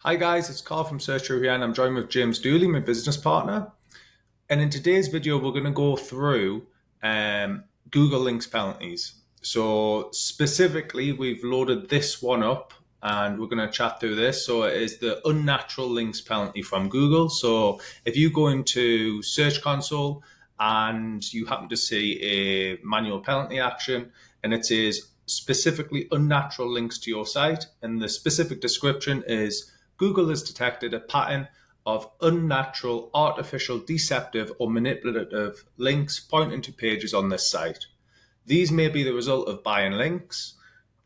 Hi guys, it's Carl from Search here, and I'm joined with James Dooley, my business partner. And in today's video, we're going to go through Google Links penalties. So specifically, we've loaded this one up, and we're going to chat through this. So it is the unnatural links penalty from Google. So if you go into Search Console and you happen to see a manual penalty action, and it says specifically unnatural links to your site, and the specific description is Google has detected a pattern of unnatural, artificial, deceptive, or manipulative links pointing to pages on this site. These may be the result of buying links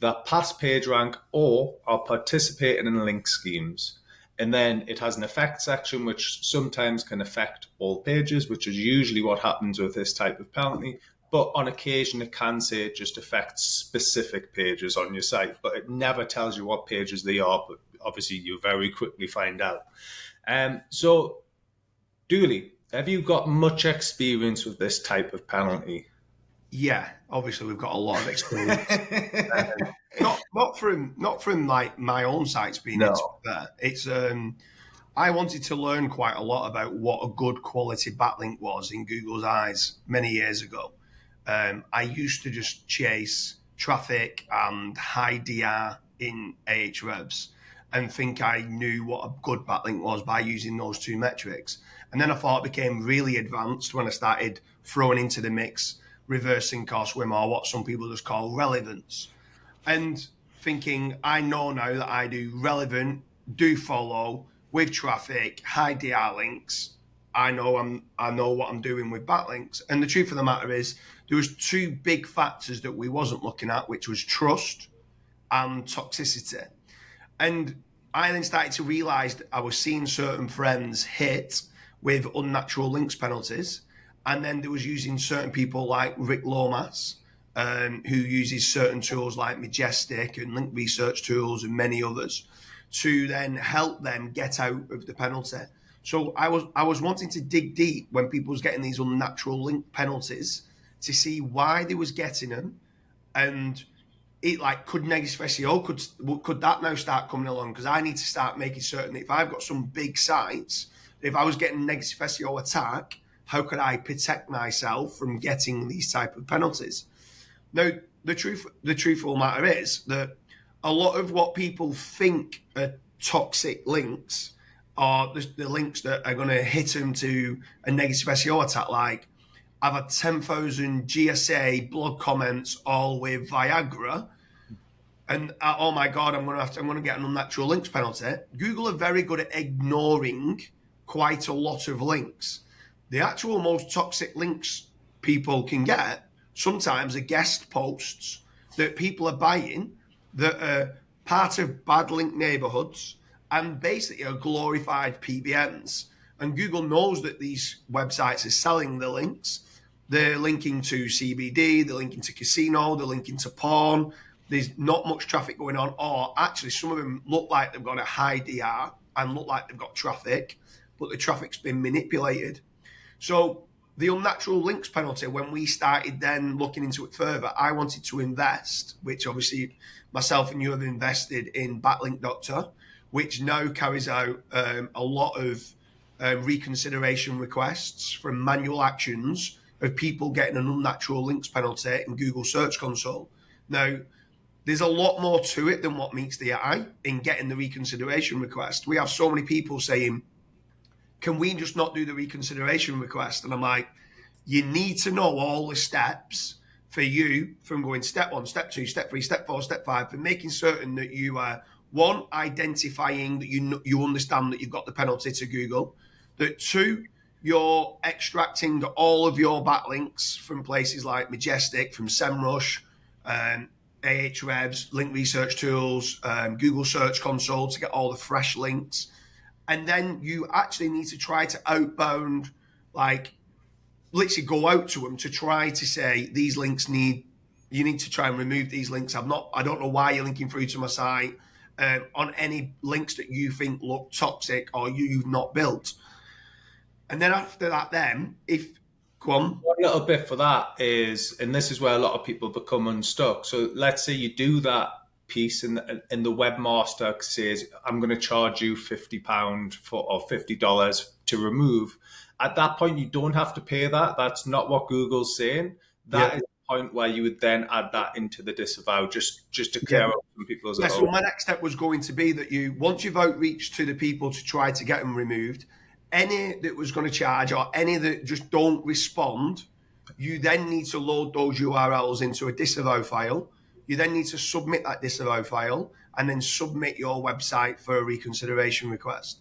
that pass PageRank or are participating in link schemes. And then it has an effect section, which sometimes can affect all pages, which is usually what happens with this type of penalty. But on occasion, it can say it just affects specific pages on your site, but it never tells you what pages they are. But obviously, you very quickly find out. So, Dooley, have you got much experience with this type of penalty? Yeah, obviously we've got a lot of experience. Not from like my own sites being No. into that. It's I wanted to learn quite a lot about what a good quality backlink was in Google's eyes many years ago. I used to just chase traffic and high DR in Ahrefs and think I knew what a good backlink was by using those two metrics. And then I thought it became really advanced when I started throwing into the mix reverse sync or swim, or what some people just call relevance. And thinking, I know now that I do relevant, do follow with traffic, high DR links. I know what I'm doing with backlinks. And the truth of the matter is, there was two big factors that we wasn't looking at, which was trust and toxicity. And I then started to realise that I was seeing certain friends hit with unnatural links penalties. And then there was using certain people like Rick Lomas, who uses certain tools like Majestic and link research tools and many others to then help them get out of the penalty. So I was wanting to dig deep when people was getting these unnatural link penalties to see why they was getting them, and it like could negative SEO could that now start coming along, because I need to start making certain that if I've got some big sites, if I was getting negative SEO attack, how could I protect myself from getting these type of penalties? Now, the truthful matter is that a lot of what people think are toxic links are the links that are going to hit them to a negative SEO attack. Like, I've had 10,000 GSA blog comments all with Viagra, and oh my God, I'm going to get an unnatural links penalty. Google are very good at ignoring quite a lot of links. The actual most toxic links people can get sometimes are guest posts that people are buying that are part of bad link neighborhoods and basically are glorified PBNs. And Google knows that these websites are selling the links. They're linking to CBD, they're linking to casino, they're linking to porn. There's not much traffic going on, or actually some of them look like they've got a high DR and look like they've got traffic, but the traffic's been manipulated. So the unnatural links penalty, when we started then looking into it further, I wanted to invest, which obviously myself and you have invested in Backlink Doctor, which now carries out a lot of reconsideration requests from manual actions of people getting an unnatural links penalty in Google Search Console. Now, there's a lot more to it than what meets the eye in getting the reconsideration request. We have so many people saying, can we just not do the reconsideration request? And I'm like, you need to know all the steps for you from going step 1, step 2, step 3, step 4, step 5, for making certain that you are, one, identifying that you understand that you've got the penalty to Google, that two, you're extracting all of your backlinks from places like Majestic, from SEMrush, Ahrefs, link research tools, Google Search Console to get all the fresh links. And then you actually need to try to outbound, like literally go out to them to try to say, these links you need to try and remove these links. I don't know why you're linking through to my site on any links that you think look toxic or you've not built. And then after that, go on. One little bit for that is, and this is where a lot of people become unstuck. So let's say you do that piece, and the webmaster says, "I'm going to charge you £50 or $50 to remove." At that point, you don't have to pay that. That's not what Google's saying. That Yeah. is the point where you would then add that into the disavow, just to Yeah. clear up some people's. Yeah, so my next step was going to be that once you've outreached to the people to try to get them removed, any that was going to charge or any that just don't respond, you then need to load those URLs into a disavow file. You then need to submit that disavow file and then submit your website for a reconsideration request.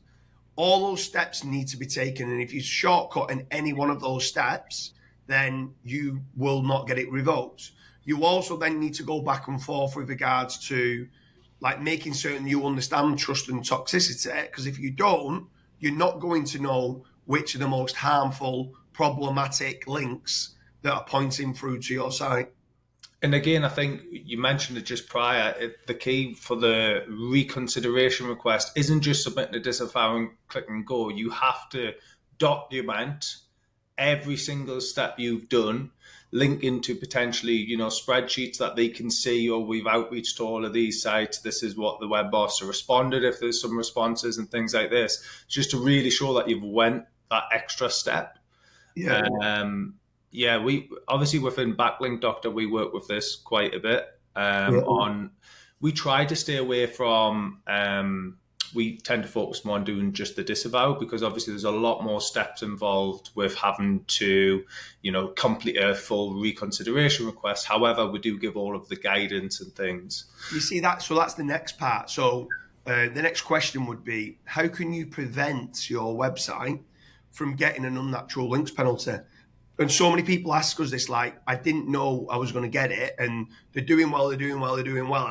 All those steps need to be taken, and if you shortcut in any one of those steps, then you will not get it revoked. You also then need to go back and forth with regards to like making certain you understand trust and toxicity, because if you don't, you're not going to know which are the most harmful, problematic links that are pointing through to your site. And again, I think you mentioned it just prior. The key for the reconsideration request isn't just submitting a disavow and click and go. You have to document every single step you've done, link into potentially, spreadsheets that they can see, or we've outreached to all of these sites. This is what the web boss responded, if there's some responses and things like this, just to really show that you've went that extra step. Yeah. We obviously within Backlink Doctor, we work with this quite a bit. We try to stay away from, we tend to focus more on doing just the disavow, because obviously there's a lot more steps involved with having to, complete a full reconsideration request. However, we do give all of the guidance and things. You see that? So that's the next part. So the next question would be, how can you prevent your website from getting an unnatural links penalty? And so many people ask us this, like, I didn't know I was going to get it, and they're doing well, and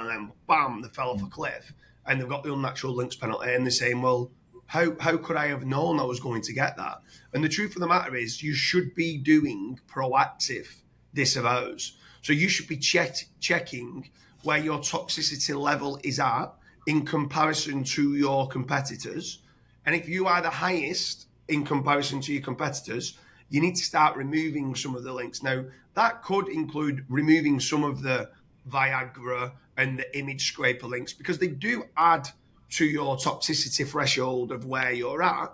then bam, they fell off a cliff, and they've got the unnatural links penalty, and they're saying, well, how could I have known I was going to get that? And the truth of the matter is, you should be doing proactive disavows. So you should be checking where your toxicity level is at in comparison to your competitors. And if you are the highest in comparison to your competitors, you need to start removing some of the links. Now, that could include removing some of the Viagra and the image scraper links, because they do add to your toxicity threshold of where you're at.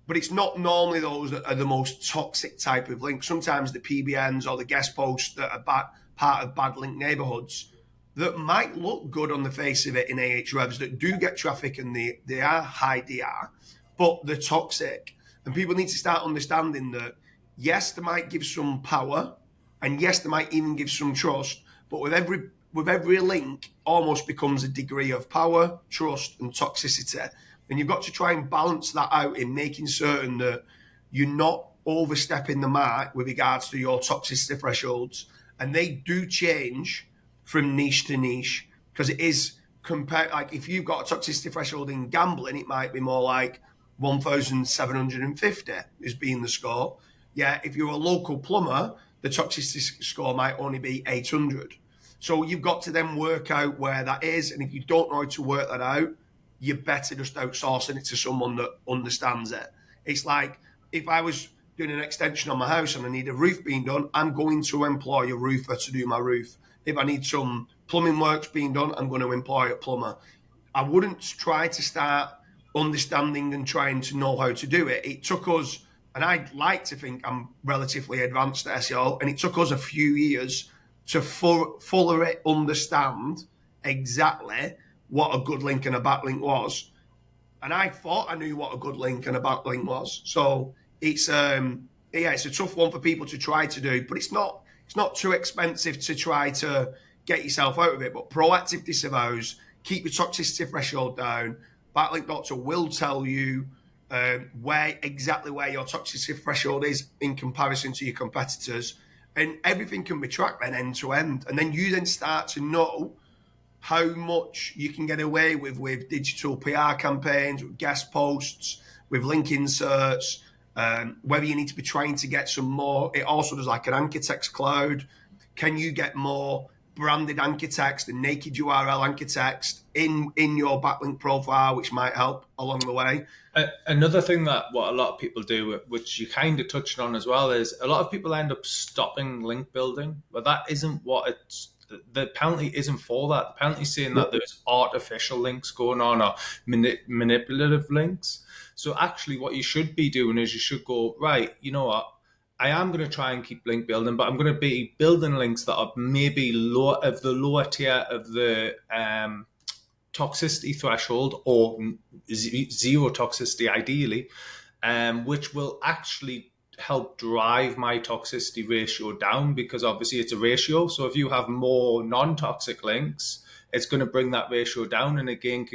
But it's not normally those that are the most toxic type of links. Sometimes the PBNs or the guest posts that are part of bad link neighborhoods that might look good on the face of it in Ahrefs, that do get traffic and they are high DR, but they're toxic. And people need to start understanding that, yes, they might give some power, and yes, they might even give some trust, but with every link almost becomes a degree of power, trust, and toxicity. And you've got to try and balance that out in making certain that you're not overstepping the mark with regards to your toxicity thresholds. And they do change from niche to niche, because it is compared, like if you've got a toxicity threshold in gambling, it might be more like 1,750 is being the score. Yeah, if you're a local plumber, the toxicity score might only be 800. So you've got to then work out where that is. And if you don't know how to work that out, you're better just outsourcing it to someone that understands it. It's like if I was doing an extension on my house and I need a roof being done, I'm going to employ a roofer to do my roof. If I need some plumbing works being done, I'm going to employ a plumber. I wouldn't try to start understanding and trying to know how to do it. It took us, and I'd like to think I'm relatively advanced at SEO, and it took us a few years to fully understand exactly what a good link and a backlink was. And I thought I knew what a good link and a backlink was. So it's a tough one for people to try to do, but it's not too expensive to try to get yourself out of it. But proactive disavows, keep your toxicity threshold down. Backlink Doctor will tell you where your toxicity threshold is in comparison to your competitors, and everything can be tracked then end to end. And then you then start to know how much you can get away with digital PR campaigns, with guest posts, with link inserts, whether you need to be trying to get some more. It also does like an anchor text cloud. Can you get more branded anchor text and naked URL anchor text in your backlink profile, which might help along the way? Another thing that what a lot of people do, which you kind of touched on as well, is a lot of people end up stopping link building, but that isn't what the penalty isn't for that. The penalty is saying that there's artificial links going on or manipulative links. So actually what you should be doing is you should go, right, you know what? I am going to try and keep link building, but I'm going to be building links that are maybe the lower tier of the toxicity threshold, or zero toxicity ideally, which will actually help drive my toxicity ratio down, because obviously it's a ratio. So if you have more non-toxic links, it's going to bring that ratio down. And again,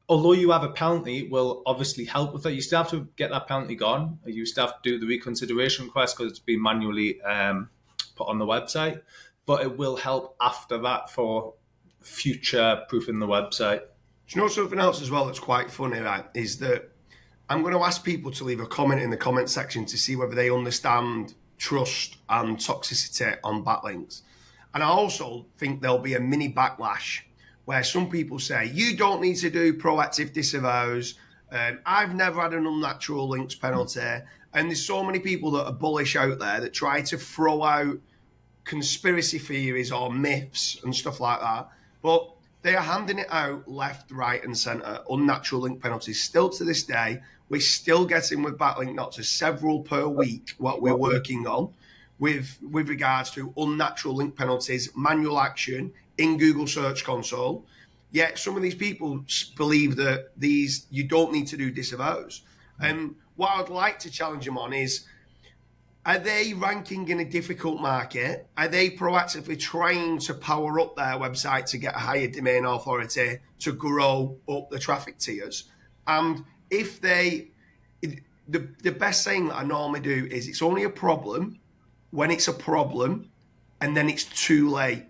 although you have a penalty, it will obviously help with that. You still have to get that penalty gone. You still have to do the reconsideration request because it's been manually put on the website. But it will help after that for future proofing the website. Do you know something else as well that's quite funny, right? Is that I'm going to ask people to leave a comment in the comment section to see whether they understand trust and toxicity on backlinks. And I also think there'll be a mini backlash where some people say, you don't need to do proactive disavows. I've never had an unnatural links penalty. And there's so many people that are bullish out there that try to throw out conspiracy theories or myths and stuff like that. But they are handing it out left, right, and centre. Unnatural link penalties. Still to this day, we're still getting with Backlink Notes several per week what we're working on with regards to unnatural link penalties, manual action in Google Search Console. Yet some of these people believe that you don't need to do disavows. And what I would like to challenge them on is, are they ranking in a difficult market? Are they proactively trying to power up their website to get a higher domain authority to grow up the traffic tiers? And if the best saying that I normally do is, it's only a problem when it's a problem and then it's too late.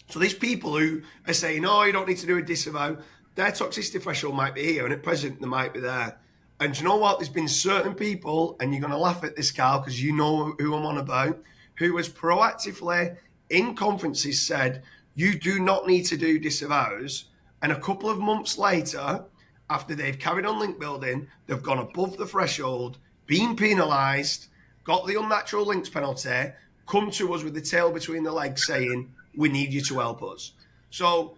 So these people who are saying, oh, you don't need to do a disavow, their toxicity threshold might be here, and at present they might be there. And you know what? There's been certain people, and you're going to laugh at this, Carl, because you know who I'm on about, who has proactively in conferences said, you do not need to do disavows. And a couple of months later, after they've carried on link building, they've gone above the threshold, been penalised, got the unnatural links penalty, come to us with the tail between the legs saying, we need you to help us. So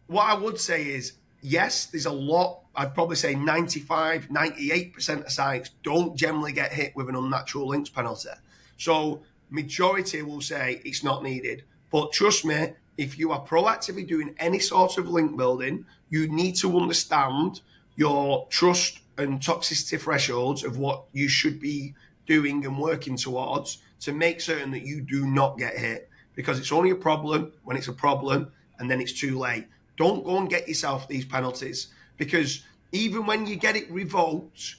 what I would say is, yes, there's a lot. I'd probably say 95, 98% of sites don't generally get hit with an unnatural links penalty. So majority will say it's not needed. But trust me, if you are proactively doing any sort of link building, you need to understand your trust and toxicity thresholds of what you should be doing and working towards to make certain that you do not get hit. Because it's only a problem when it's a problem, and then it's too late. Don't go and get yourself these penalties, because even when you get it revoked,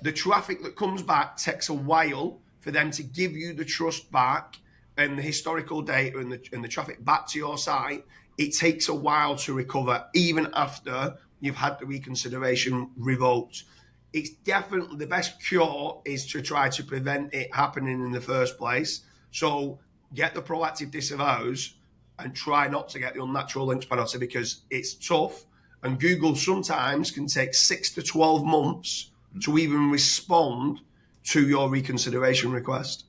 the traffic that comes back takes a while for them to give you the trust back and the historical data and the traffic back to your site. It takes a while to recover, even after you've had the reconsideration revoked. It's definitely the best cure is to try to prevent it happening in the first place. So get the proactive disavows and try not to get the unnatural links penalty, because it's tough. And Google sometimes can take 6 to 12 months to even respond to your reconsideration request.